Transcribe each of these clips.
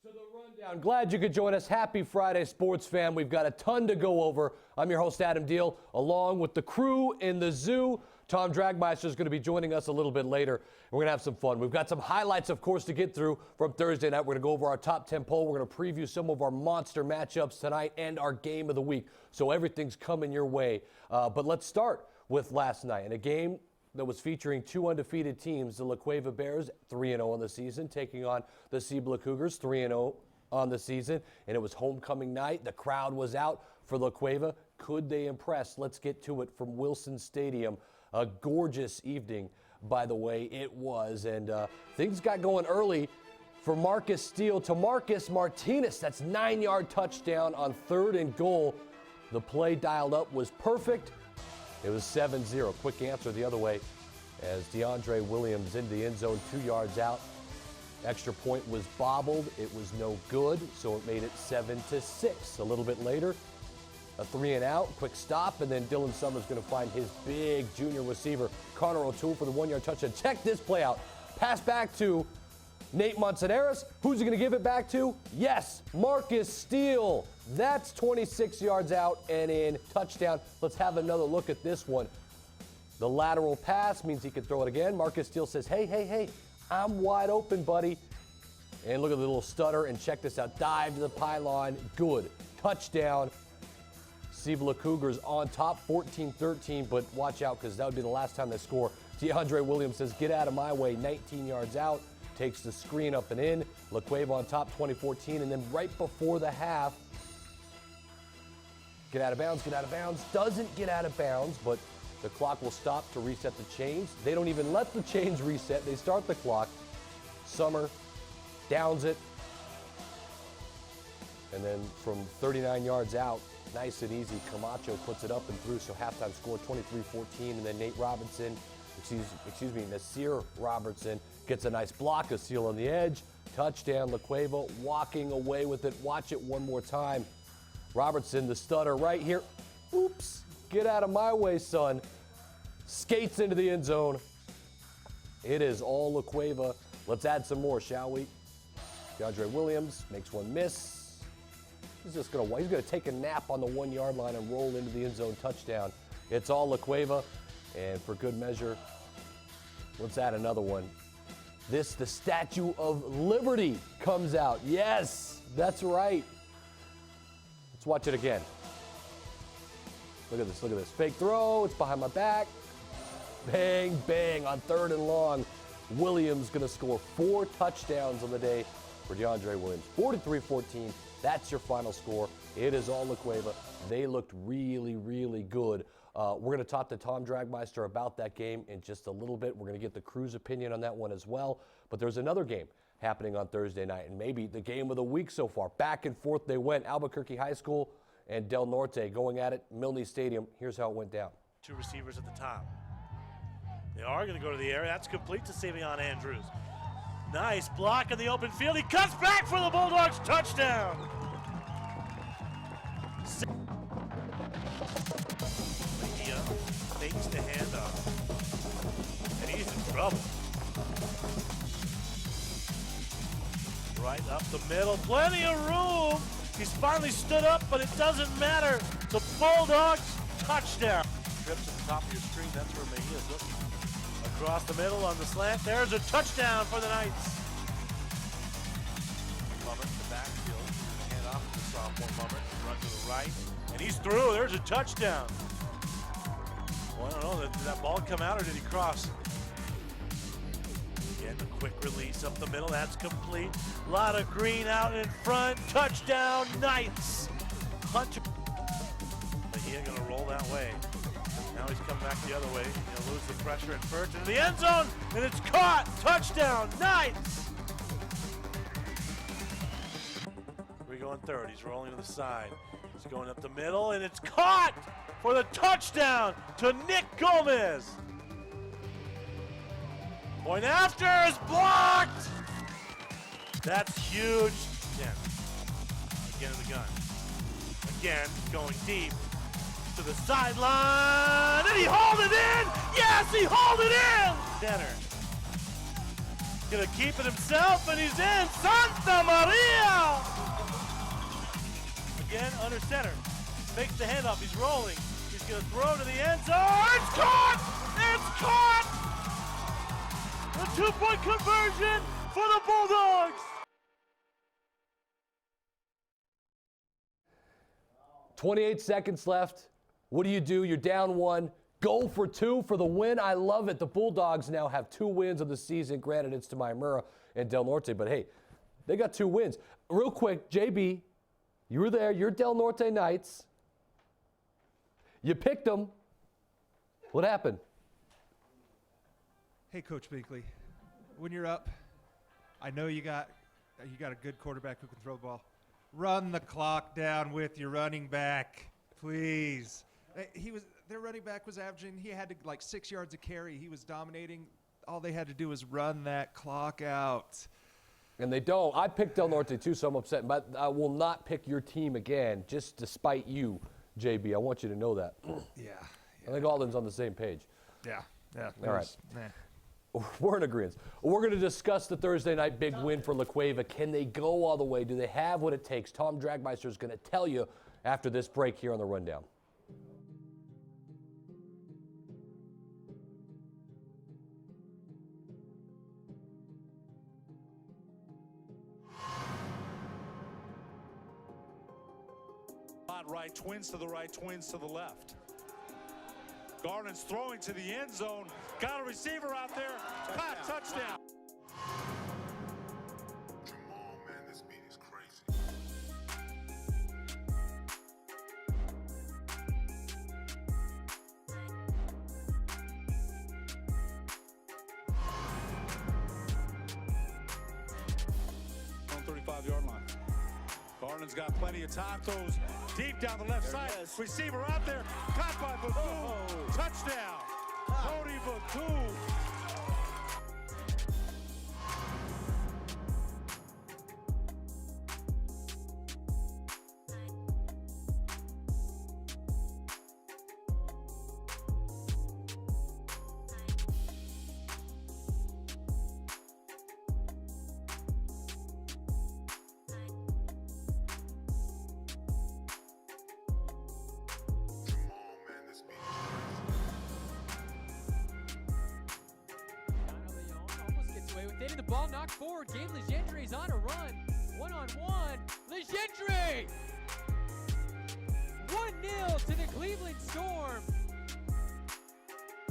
To the rundown. Glad you could join us. Happy Friday, sports fan. We've got a ton to go over. I'm your host, Adam Deal, along with the crew in the zoo. Tom Dragmeister is going to be joining us a little bit later. We're going to have some fun. We've got some highlights, of course, to get through from Thursday night. We're going to go over our top 10 poll. We're going to preview some of our monster matchups tonight and our game of the week. So everything's coming your way. But let's start with last night in a game that was featuring two undefeated teams, the La Cueva Bears, 3-0 on the season, taking on the Cibola Cougars, 3-0 on the season. And it was homecoming night. The crowd was out for La Cueva. Could they impress? Let's get to it from Wilson Stadium. A gorgeous evening, by the way, it was. And things got going early for Marcus Steele to Marcus Martinez. That's 9-yard touchdown on 3rd and goal. The play dialed up was perfect. It was 7-0. Quick answer the other way as DeAndre Williams into the end zone, 2 yards out. Extra point was bobbled. It was no good, so it made it 7-6. A little bit later, a 3-and-out, quick stop, and then Dylan Summers going to find his big junior receiver, Connor O'Toole, for the 1-yard touchdown. Check this play out. Pass back to Nate Manzanares. Who's he going to give it back to? Yes, Marcus Steele. That's 26 yards out and in. Touchdown. Let's have another look at this one. The lateral pass means he can throw it again. Marcus Steele says, hey, I'm wide open, buddy. And look at the little stutter, and check this out. Dive to the pylon. Good. Touchdown. Cibola Cougars on top, 14-13, but watch out because that would be the last time they score. DeAndre Williams says, get out of my way, 19 yards out. Takes the screen up and in. La Cueva on top, 20-14, and then right before the half, get out of bounds. Doesn't get out of bounds, but the clock will stop to reset the chains. They don't even let the chains reset. They start the clock. Summer downs it. And then from 39 yards out, nice and easy, Camacho puts it up and through. So halftime score 23-14, and then Nasir Robertson gets a nice block, a seal on the edge. Touchdown, La Cueva walking away with it. Watch it one more time. Robertson, the stutter right here. Oops, get out of my way, son. Skates into the end zone. It is all La Cueva. Let's add some more, shall we? DeAndre Williams makes one miss. He's gonna take a nap on the 1-yard line and roll into the end zone. Touchdown. It's all La Cueva, and for good measure, let's add another one. The Statue of Liberty comes out. Yes, that's right. Let's watch it again. Look at this. Fake throw, it's behind my back. Bang, bang on 3rd and long. Williams gonna score 4 touchdowns on the day for DeAndre Williams. 43-14, that's your final score. It is all La Cueva. They looked really, really good. We're going to talk to Tom Dragmeister about that game in just a little bit. We're going to get the crew's opinion on that one as well. But there's another game happening on Thursday night, and maybe the game of the week so far. Back and forth they went. Albuquerque High School and Del Norte going at it. Milne Stadium. Here's how it went down. 2 receivers at the top. They are going to go to the area. That's complete to Savion Andrews. Nice block in the open field. He cuts back for the Bulldogs. Touchdown. Takes the handoff, and he's in trouble. Right up the middle, plenty of room. He's finally stood up, but it doesn't matter. The Bulldogs touchdown. Trips at the top of your screen, that's where Mejia's looking. Across the middle on the slant, there's a touchdown for the Knights. Mummer to the backfield, hand off to the sophomore Mummer, run to the right, and he's through, there's a touchdown. Well, I don't know, did that ball come out or did he cross? Again, a quick release up the middle, that's complete. A lot of green out in front, touchdown, Knights. Hunter. Mejia gonna roll that way. Now he's coming back the other way. He'll lose the pressure at first into the end zone, and it's caught, touchdown, Knights. We're going 3rd, he's rolling to the side. He's going up the middle, and it's caught for the touchdown to Nick Gomez. Point after is blocked. That's huge. Again in the gun. Again, going deep to the sideline, and he hauled it in. Yes, he hauled it in. Center. Gonna keep it himself, and he's in. Santa Maria! Again, under center. Makes the handoff. He's rolling. He's gonna throw to the end zone. It's caught! It's caught! A 2-point conversion for the Bulldogs! 28 seconds left. What do? You're down 1. Go for 2 for the win. I love it. The Bulldogs now have 2 wins of the season. Granted, it's to Maimura and Del Norte, but hey, they got 2 wins. Real quick, JB, you were there. You're Del Norte Knights. You picked them. What happened? Hey, Coach Binkley, when you're up, I know you got a good quarterback who can throw the ball. Run the clock down with your running back, please. Their running back was averaging. He had to like 6 yards a carry. He was dominating. All they had to do was run that clock out. And they don't. I picked Del Norte too, so I'm upset. But I will not pick your team again, just to spite you, JB. I want you to know that. Yeah. I think Alden's on the same page. Yeah. All right. We're in agreement. We're going to discuss the Thursday night big win for La Cueva. Can they go all the way? Do they have what it takes? Tom Dragmeister is going to tell you after this break here on the Rundown. Right, twins to the right, twins to the left. Garland's throwing to the end zone. Got a receiver out there. Caught, touchdown. Jamal, man, this beat is crazy. On 35-yard line. Garland's got plenty of time. Throws deep down the left side. Receiver out there. Caught by Baku. Touchdown. Cody Baku. The ball knocked forward. Gabe Legendre's on a run. One-on-one. Legendre! 1-0 to the Cleveland Storm.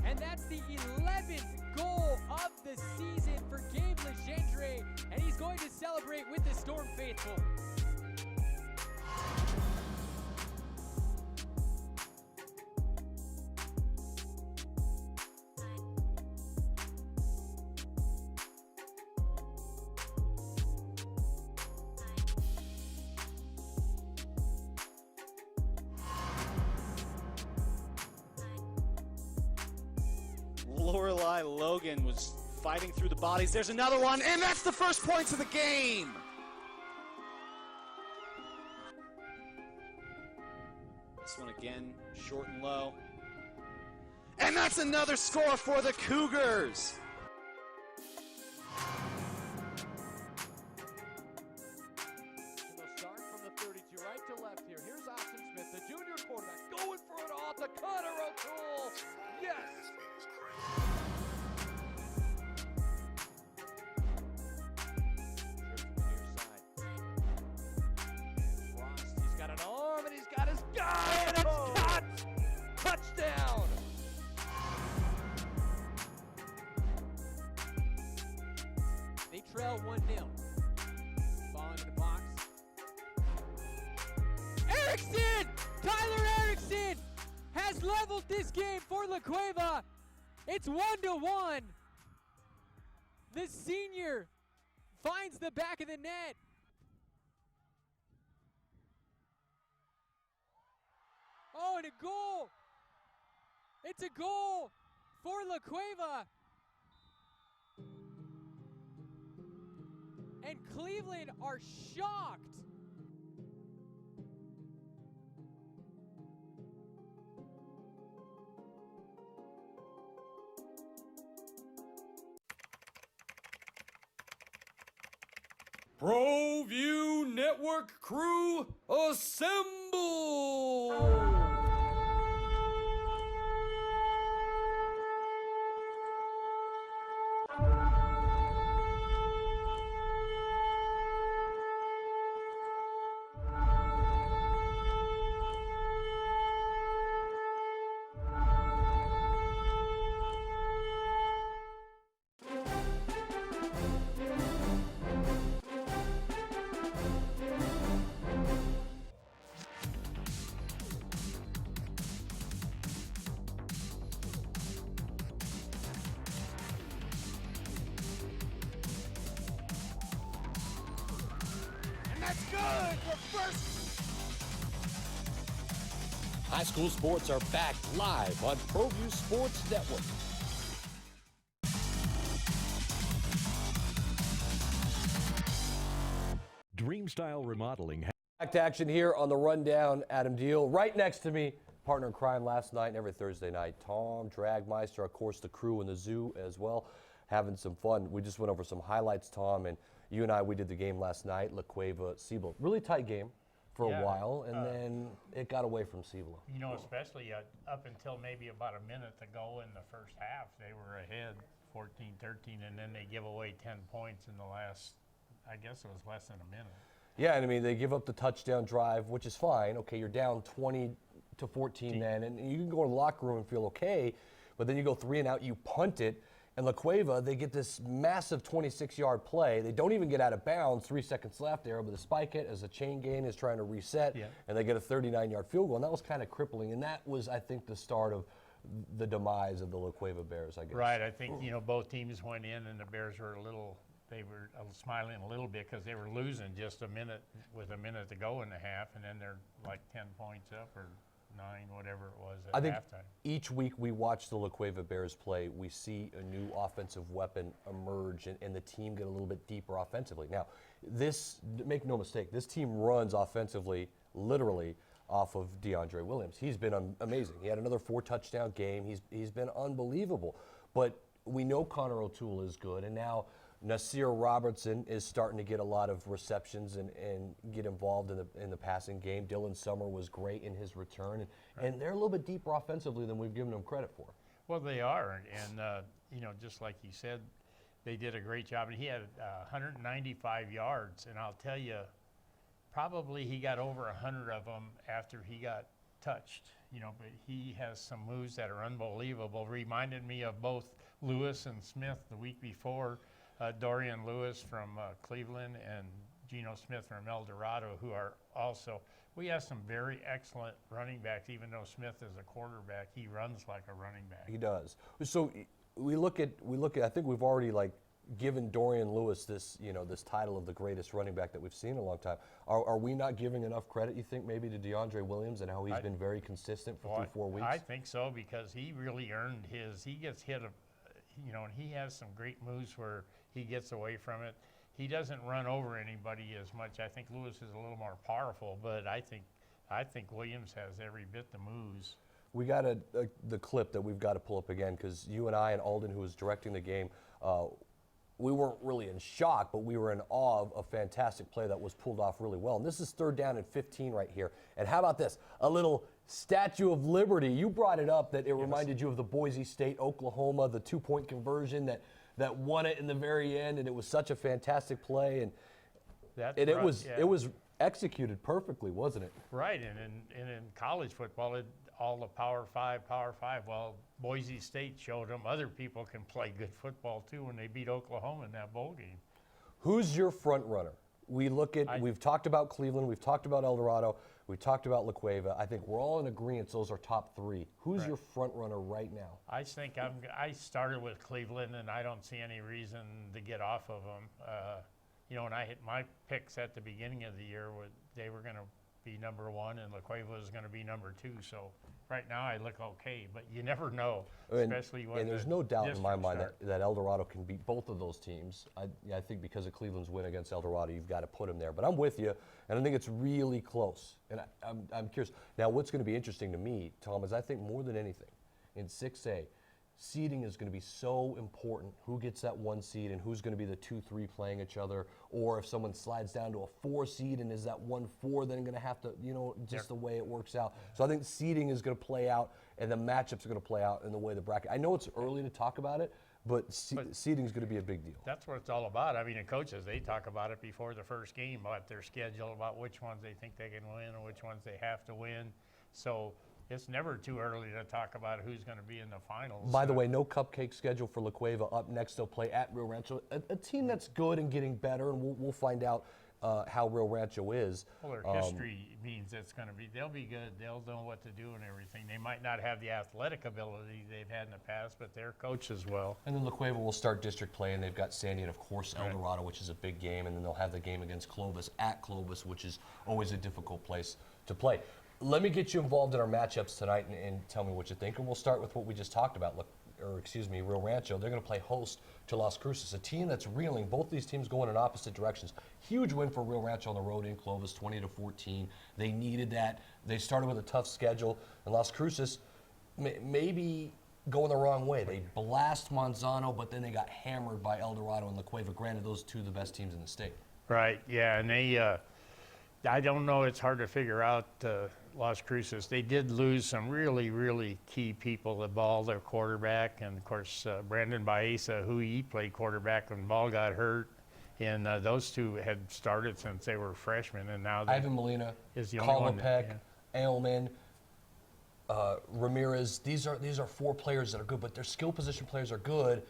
And that's the 11th goal of the season for Gabe Legendre. And he's going to celebrate with the Storm faithful. Lorelei Logan was fighting through the bodies. There's another one, and that's the first points of the game. This one again, short and low. And that's another score for the Cougars. They'll start from the 32 right to left here. Here's Austin Smith, the junior quarterback, going for it all to Connor O'Toole. Yes! He's got an arm and he's got his guy and it's caught! Touchdown! They trail 1-0. Ball into the box. Erickson! Tyler Erickson has leveled this game for La Cueva. It's 1-1. The senior finds the back of the net. Oh, and a goal. It's a goal for La Cueva. And Cleveland are shocked. Proview Network crew, assemble! That's good. We're first. High school sports are back live on Proview Sports Network. Dreamstyle Remodeling. Back to action here on the Rundown. Adam Deal right next to me, partner in crime last night and every Thursday night. Tom Dragmeister, of course, the crew in the zoo as well, having some fun. We just went over some highlights, Tom, and you and I, we did the game last night, La Cueva, Cibola. Really tight game for a while, and then it got away from Cibola. You know, especially up until maybe about a minute to go in the first half, they were ahead 14-13, and then they give away 10 points in the last, I guess it was less than a minute. Yeah, and I mean, they give up the touchdown drive, which is fine. Okay, you're down 20-14 then, and you can go in the locker room and feel okay, but then you go 3 and out, you punt it, and La Cueva, they get this massive 26-yard play. They don't even get out of bounds, 3 seconds left. They're able to spike it as a chain gain is trying to reset, and they get a 39-yard field goal, and that was kind of crippling. And that was, I think, the start of the demise of the La Cueva Bears, I guess. Right, I think, you know, both teams went in, and the Bears were they were smiling a little bit because they were losing just a minute with a minute to go in the half, and then they're like 10 points up or 9, whatever it was at I think halftime. each week we watch the La Cueva Bears play, we see a new offensive weapon emerge and the team get a little bit deeper offensively. Now, make no mistake, this team runs offensively, literally, off of DeAndre Williams. He's been amazing. He had another 4-touchdown game. He's been unbelievable. But we know Connor O'Toole is good, and now Nasir Robertson is starting to get a lot of receptions and get involved in the passing game. Dylan Summer was great in his return, and they're a little bit deeper offensively than we've given them credit for. Well, they are, and you know, just like you said, they did a great job. And he had 195 yards, and I'll tell you, probably he got over 100 of them after he got touched. You know, but he has some moves that are unbelievable. Reminded me of both Lewis and Smith the week before. Dorian Lewis from Cleveland and Geno Smith from El Dorado, who are also, we have some very excellent running backs. Even though Smith is a quarterback, he runs like a running back. He does. So we look at. I think we've already given Dorian Lewis this title of the greatest running back that we've seen in a long time. Are we not giving enough credit, you think, maybe to DeAndre Williams and how he's been very consistent through 4 weeks? I think so, because he really earned his. He gets hit, you know, and he has some great moves where he gets away from it. He doesn't run over anybody as much. I think Lewis is a little more powerful, but I think Williams has every bit the moves. We got the clip that we've got to pull up again, because you and I and Alden, who was directing the game, we weren't really in shock, but we were in awe of a fantastic play that was pulled off really well. And this is 3rd down and 15 right here. And how about this? A little Statue of Liberty. You brought it up that it reminded you of the Boise State, Oklahoma, the 2-point conversion that won it in the very end, and it was such a fantastic play. And it was executed perfectly, wasn't it? Right, and in college football, all the Power 5. Well, Boise State showed them other people can play good football too when they beat Oklahoma in that bowl game. Who's your front runner? We've talked about Cleveland, we've talked about El Dorado, we've talked about La Cueva. I think we're all in agreement those are top 3. Who's your front runner right now? I think I started with Cleveland, and I don't see any reason to get off of them. You know, when I hit my picks at the beginning of the year, they were going to be number 1, and La Cueva was going to be number 2. So right now I look okay, but you never know, especially when. And there's no doubt in my mind that El Dorado can beat both of those teams. I think because of Cleveland's win against El Dorado, you've got to put them there. But I'm with you, and I think it's really close. And I'm curious. Now, what's going to be interesting to me, Tom, is I think more than anything, in 6A, seeding is going to be so important. Who gets that 1 seed and who's going to be the 2-3 playing each other, or if someone slides down to a 4 seed and is that 1-4 then going to have to, just the way it works out. So I think seeding is going to play out and the matchups are going to play out in the way the bracket. I know it's early to talk about it, but seeding is going to be a big deal. That's what it's all about. I mean, the coaches, they talk about it before the first game, about their schedule, about which ones they think they can win and which ones they have to win. So it's never too early to talk about who's going to be in the finals. By the way, no cupcake schedule for La Cueva. Up next, they'll play at Rio Rancho, a team that's good and getting better, and we'll find out how Rio Rancho is. Well, their history means they'll be good. They'll know what to do and everything. They might not have the athletic ability they've had in the past, but they're coached as well. And then La Cueva will start district play, and they've got Sandy and, of course, El Dorado, which is a big game, and then they'll have the game against Clovis at Clovis, which is always a difficult place to play. Let me get you involved in our matchups tonight and tell me what you think. And we'll start with what we just talked about. Rio Rancho. They're going to play host to Las Cruces, a team that's reeling. Both these teams going in opposite directions. Huge win for Rio Rancho on the road in Clovis, 20-14. They needed that. They started with a tough schedule. And Las Cruces maybe going the wrong way. They blast Manzano, but then they got hammered by El Dorado and La Cueva. Granted, those two are the best teams in the state. Right, yeah, and they I don't know, it's hard to figure out Las Cruces. They did lose some really, really key people. The Ball, their quarterback, and of course Brandon Baeza, who he played quarterback when Ball got hurt. And those two had started since they were freshmen, and now Ivan Molina, is the only one. Peck, Ailman, Ramirez. These are 4 players that are good, but their skill position players are good.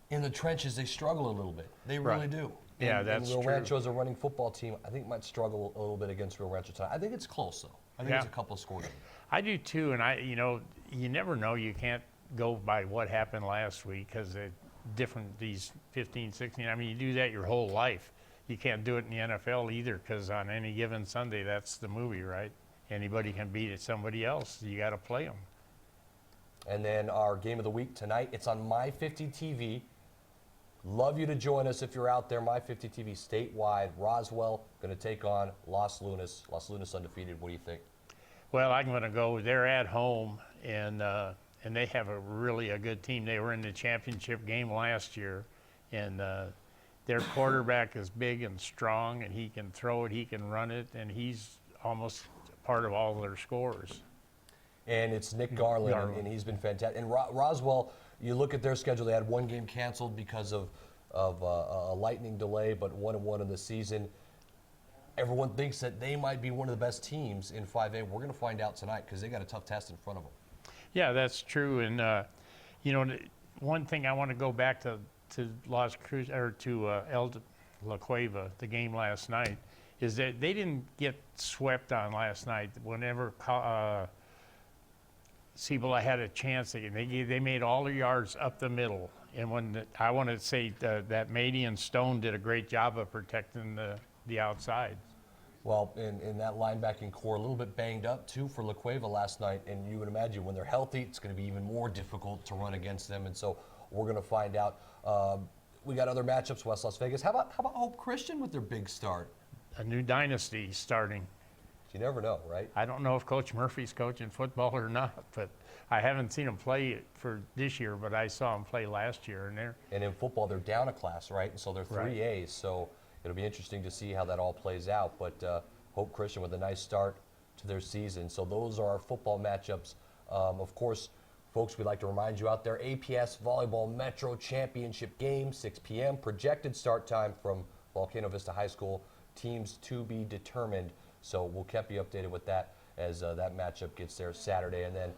In the trenches, they struggle a little bit. They really do. Yeah, that's Rio true. Rancho as a running football team, I think might struggle a little bit against Rio Rancho tonight. I think it's close, though. I think it's a couple of scores. I do too, and you never know. You can't go by what happened last week because they're different, these 15, 16. I mean, you do that your whole life. You can't do it in the NFL either because on any given Sunday, that's the movie, right? Anybody can beat somebody else. You got to play them. And then our game of the week tonight, it's on My 50 TV. Love you to join us if you're out there. My 50 TV statewide. Roswell going to take on Los Lunas. Los Lunas undefeated. What do you think? Well, I'm going to go. They're at home, and they have a good team. They were in the championship game last year, and their quarterback is big and strong, and he can throw it, he can run it, and he's almost part of all their scores. And it's Nick Garland, and he's been fantastic. And Roswell, you look at their schedule, they had 1 game canceled because of a lightning delay, but 1-1 in the season. Everyone thinks that they might be one of the best teams in 5A. We're going to find out tonight because they got a tough test in front of them. Yeah, that's true. And, one thing I want to go back to Las Cruces, or to La Cueva, the game last night, is that they didn't get swept on last night. Whenever Cibola had a chance, they made all their yards up the middle. And I want to say that Mady and Stone did a great job of protecting the outside. Well, in that linebacking core, a little bit banged up too for La Cueva last night, and you would imagine when they're healthy, it's going to be even more difficult to run against them. And so we're going to find out. We got other matchups, West Las Vegas. How about Hope Christian with their big start? A new dynasty starting. You never know, right? I don't know if Coach Murphy's coaching football or not, but I haven't seen him play for this year, but I saw him play last year. And in football, they're down a class, right? And so they're 3As, so it'll be interesting to see how that all plays out. But Hope Christian with a nice start to their season. So those are our football matchups. Of course, folks, we'd like to remind you out there, APS Volleyball Metro Championship game, 6 p.m. Projected start time from Volcano Vista High School. Teams to be determined. So we'll keep you updated with that as that matchup gets there Saturday. And then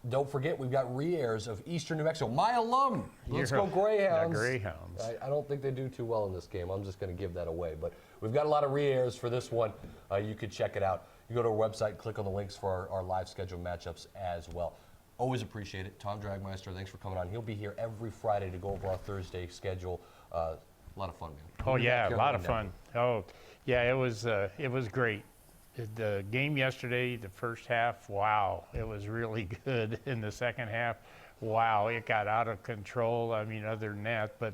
don't forget, we've got re-airs of Eastern New Mexico. My alum! Let's go Greyhounds. The Greyhounds. I don't think they do too well in this game. I'm just going to give that away. But we've got a lot of re-airs for this one. You could check it out. You go to our website, click on the links for our live scheduled matchups as well. Always appreciate it. Tom Dragmeister, thanks for coming on. He'll be here every Friday to go over our Thursday schedule. A lot of fun, man. Oh, yeah, a lot of fun. Oh, yeah, it was great. The game yesterday, the first half, wow, it was really good. In the second half, wow, it got out of control. I mean, other than that, but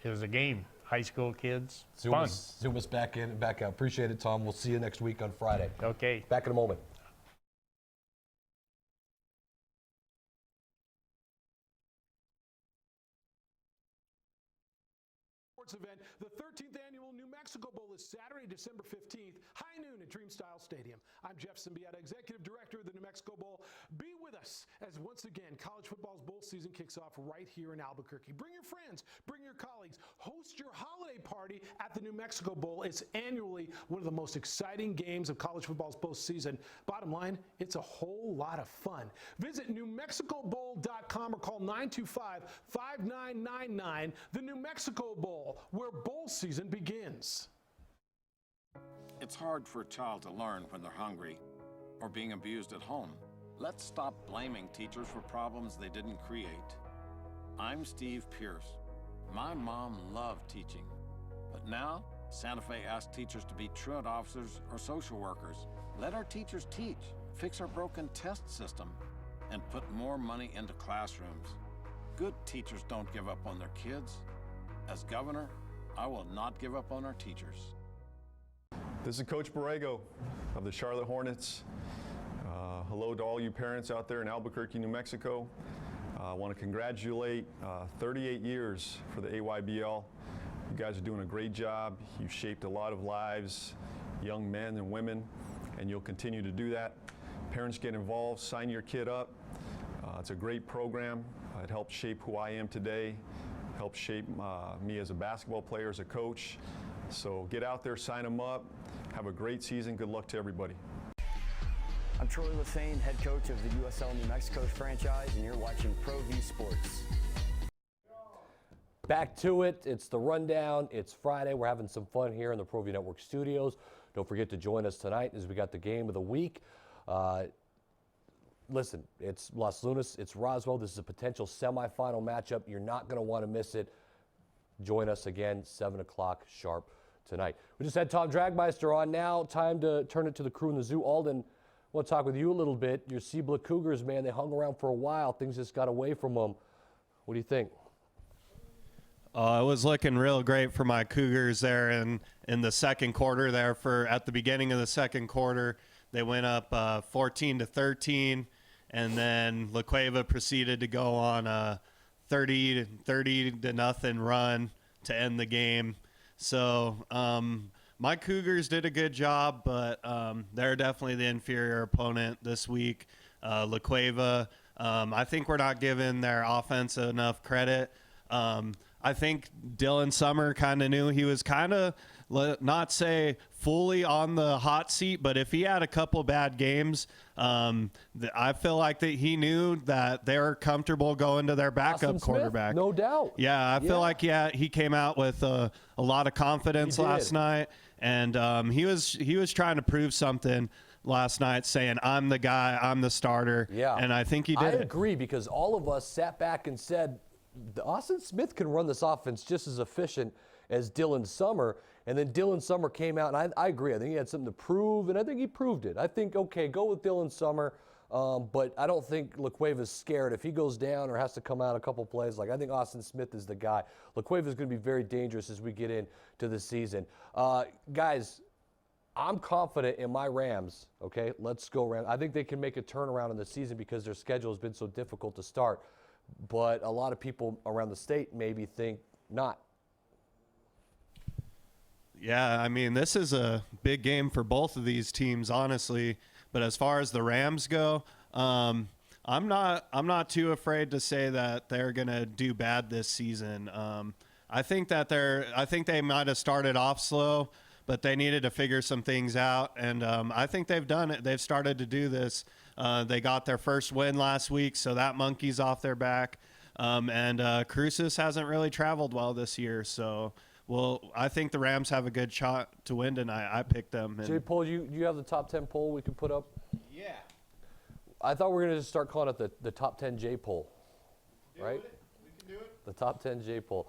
it was a game. High school kids, fun. Zoom us back in and back out. Appreciate it, Tom. We'll see you next week on Friday. Okay. Back in a moment. sports event. The 13th annual New Mexico Bowl is Saturday, December 15th, high noon at Dreamstyle Stadium. I'm Jeff Symbieta, Executive Director of the New Mexico Bowl. Be with us as once again college football's bowl season kicks off right here in Albuquerque. Bring your friends, bring your colleagues, host your holiday party at the New Mexico Bowl. It's annually one of the most exciting games of college football's postseason. Bottom line, it's a whole lot of fun. Visit NewMexicoBowl.com or call 925-5999. The New Mexico Bowl, where bowl season begins. It's hard for a child to learn when they're hungry or being abused at home. Let's stop blaming teachers for problems they didn't create. I'm Steve Pierce. My mom loved teaching, but now Santa Fe asks teachers to be truant officers or social workers. Let our teachers teach, fix our broken test system, and put more money into classrooms. Good teachers don't give up on their kids. As governor, I will not give up on our teachers. This is Coach Borrego of the Charlotte Hornets. Hello to all you parents out there in Albuquerque, New Mexico. I want to congratulate 38 years for the AYBL. You guys are doing a great job. You've shaped a lot of lives, young men and women, and you'll continue to do that. Parents, get involved, sign your kid up. It's a great program. It helped shape who I am today, helped shape me as a basketball player, as a coach. So get out there, sign them up. Have a great season. Good luck to everybody. I'm Troy Lefane, head coach of the USL New Mexico franchise, and you're watching Proview Sports. Back to it. It's the rundown. It's Friday. We're having some fun here in the Proview Network studios. Don't forget to join us tonight as we got the game of the week. Listen, it's Las Lunas, it's Roswell. This is a potential semifinal matchup. You're not going to want to miss it. Join us again, 7 o'clock sharp tonight. We just had Tom Dragmeister on now. Time to turn it to the crew in the zoo. Alden, I want to talk with you a little bit. Your Cibola Cougars, man, they hung around for a while. Things just got away from them. What do you think? It was looking real great for my Cougars there in the second quarter there. At the beginning of the second quarter, they went up 14-13, and then La Cueva proceeded to go on a 30-0 run to end the game. So my Cougars did a good job, but they're definitely the inferior opponent this week. La Cueva, I think we're not giving their offense enough credit. I think Dylan Summer kind of knew he was kind of, not say fully on the hot seat, but if he had a couple bad games, I feel like that he knew that they were comfortable going to their backup Austin quarterback. Smith, no doubt. Yeah, I feel like he came out with a lot of confidence last night, and he was trying to prove something last night, saying, I'm the guy, I'm the starter. Yeah. And I think he did. I agree, because all of us sat back and said, Austin Smith can run this offense just as efficient as Dylan Summer. And then Dylan Summer came out, and I agree. I think he had something to prove, and I think he proved it. I think, okay, go with Dylan Summer, but I don't think La Cueva's scared. If he goes down or has to come out a couple plays, I think Austin Smith is the guy. La Cueva's going to be very dangerous as we get into the season. Guys, I'm confident in my Rams, okay? Let's go Rams. I think they can make a turnaround in the season because their schedule has been so difficult to start. But a lot of people around the state maybe think not. Yeah, I mean, this is a big game for both of these teams, honestly. But as far as the Rams go, I'm not too afraid to say that they're gonna do bad this season. I think they might have started off slow, but they needed to figure some things out, and I think they've done it. They've started to do this. They got their first win last week, so that monkey's off their back. And Cruces hasn't really traveled well this year, so I think the Rams have a good shot to win tonight. I picked them. J. Poll, you have the top 10 poll we can put up? Yeah. I thought we were going to just start calling it the top 10 J poll, right? We can do it. The top 10 J poll.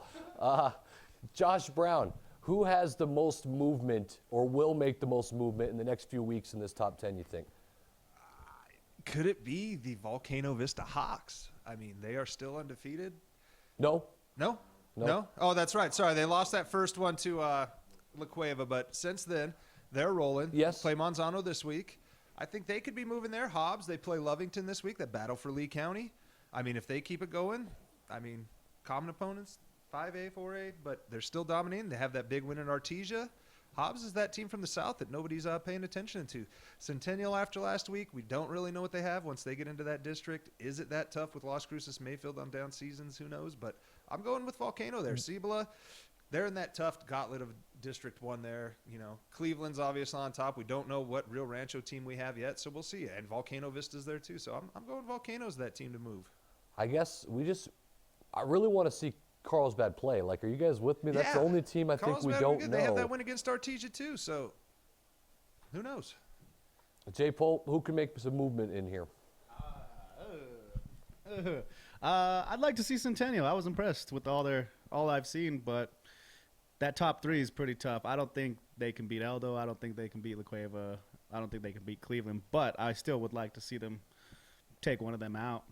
Josh Brown, who has the most movement or will make the most movement in the next few weeks in this top 10, you think? Could it be the Volcano Vista Hawks? I mean, they are still undefeated. No. No? Oh, that's right. Sorry, they lost that first one to La Cueva, but since then, they're rolling. Yes. Play Monzano this week. I think they could be moving there. Hobbs, they play Lovington this week. That battle for Lee County. I mean, if they keep it going, I mean, common opponents, 5A, 4A, but they're still dominating. They have that big win in Artesia. Hobbs is that team from the south that nobody's paying attention to. Centennial after last week, we don't really know what they have once they get into that district. Is it that tough with Las Cruces, Mayfield on down seasons? Who knows? But I'm going with Volcano there. Cibola, they're in that tough gauntlet of District 1 there. You know, Cleveland's obviously on top. We don't know what Rio Rancho team we have yet, so we'll see. And Volcano Vista's there too, so I'm going Volcano's that team to move. I guess I really want to see Carlsbad play. Like, are you guys with me? That's the only team I think we don't know. They have that win against Artesia too, so who knows? J. Pope, who can make some movement in here? I'd like to see Centennial. I was impressed with all I've seen, but that top three is pretty tough. I don't think they can beat Eldo. I don't think they can beat La Cueva. I don't think they can beat Cleveland, but I still would like to see them take one of them out.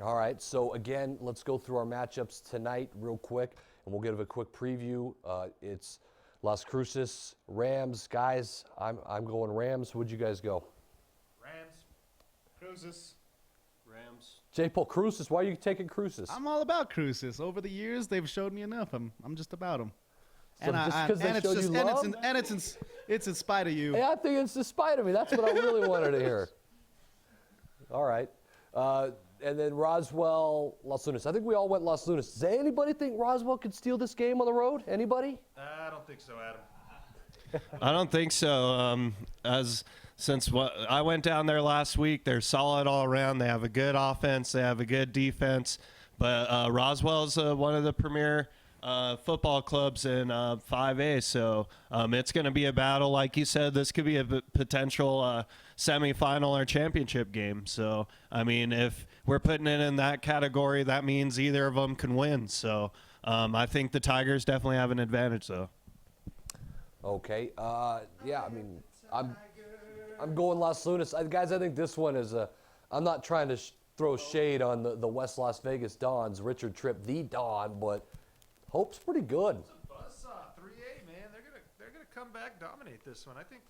All right, so again, let's go through our matchups tonight real quick, and we'll give a quick preview. It's Las Cruces, Rams. Guys, I'm going Rams. Would you guys go? Rams. Cruces. Rams. J. Paul, Cruces. Why are you taking Cruces? I'm all about Cruces. Over the years, they've showed me enough. I'm just about them. So It's in spite of you. Yeah, I think it's in spite of me. That's what I really wanted to hear. All right. And then Roswell, Las Lunas. I think we all went Las Lunas. Does anybody think Roswell could steal this game on the road? Anybody? I don't think so, Adam. I don't think so. Since I went down there last week, they're solid all around. They have a good offense. They have a good defense. But Roswell's one of the premier football clubs in 5A, so it's going to be a battle. Like you said, this could be a potential semifinal or championship game. So, I mean, if we're putting it in that category, that means either of them can win. So, I think the Tigers definitely have an advantage, though. Okay. Yeah, I mean, I'm going Las Lunas. Guys, I think this one is I'm not trying to throw shade on the West Las Vegas Dons, Richard Tripp, the Don, but Hope's pretty good. It's a buzzsaw, 3A, man. They're gonna come back, dominate this one. I think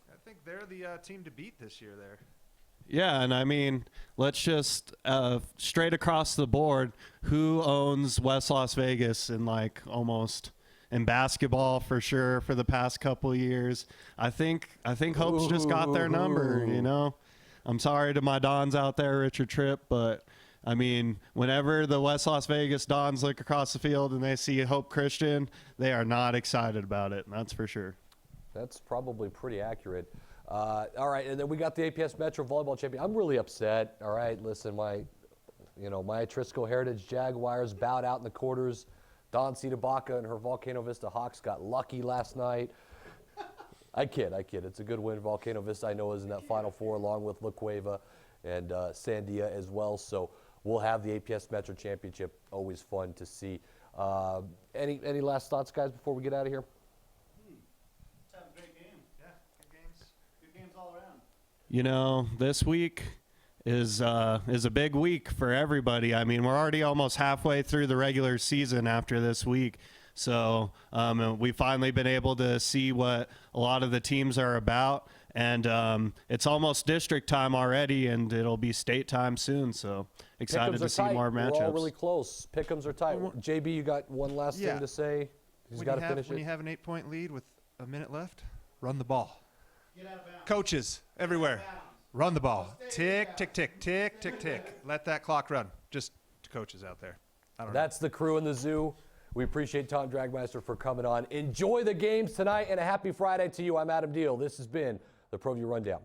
they're the team to beat this year there. Yeah, and I mean, let's just straight across the board, who owns West Las Vegas in basketball for sure for the past couple of years? I think Hope's just got their number, you know. I'm sorry to my Dons out there, Richard Tripp, but I mean, whenever the West Las Vegas Dons look across the field and they see Hope Christian, they are not excited about it, and that's for sure. That's probably pretty accurate. All right, and then we got the APS Metro Volleyball Champion. I'm really upset. All right, listen, my Trisco Heritage Jaguars bowed out in the quarters. Dawn Tabaka and her Volcano Vista Hawks got lucky last night. I kid. It's a good win. Volcano Vista, I know, is in that Final Four along with La Cueva and Sandia as well. So we'll have the APS Metro Championship. Always fun to see. Any last thoughts, guys, before we get out of here? Let's have a great game. Yeah, good games. Good games all around. You know, this week is a big week for everybody. I mean, we're already almost halfway through the regular season after this week. So we've finally been able to see what a lot of the teams are about. And it's almost district time already, and it'll be state time soon. So excited to see more matchups. We're all really close. Pick'ems are tight. JB, you got one last thing to say? He's got to finish it. When you have an 8-point lead with a minute left, run the ball. Get out of bounds. Coaches everywhere. Run the ball. Tick, tick, tick, tick, tick, tick. Let that clock run. Just to coaches out there. That's the crew in the zoo. We appreciate Tom Dragmeister for coming on. Enjoy the games tonight, and a happy Friday to you. I'm Adam Deal. This has been the Proview Rundown.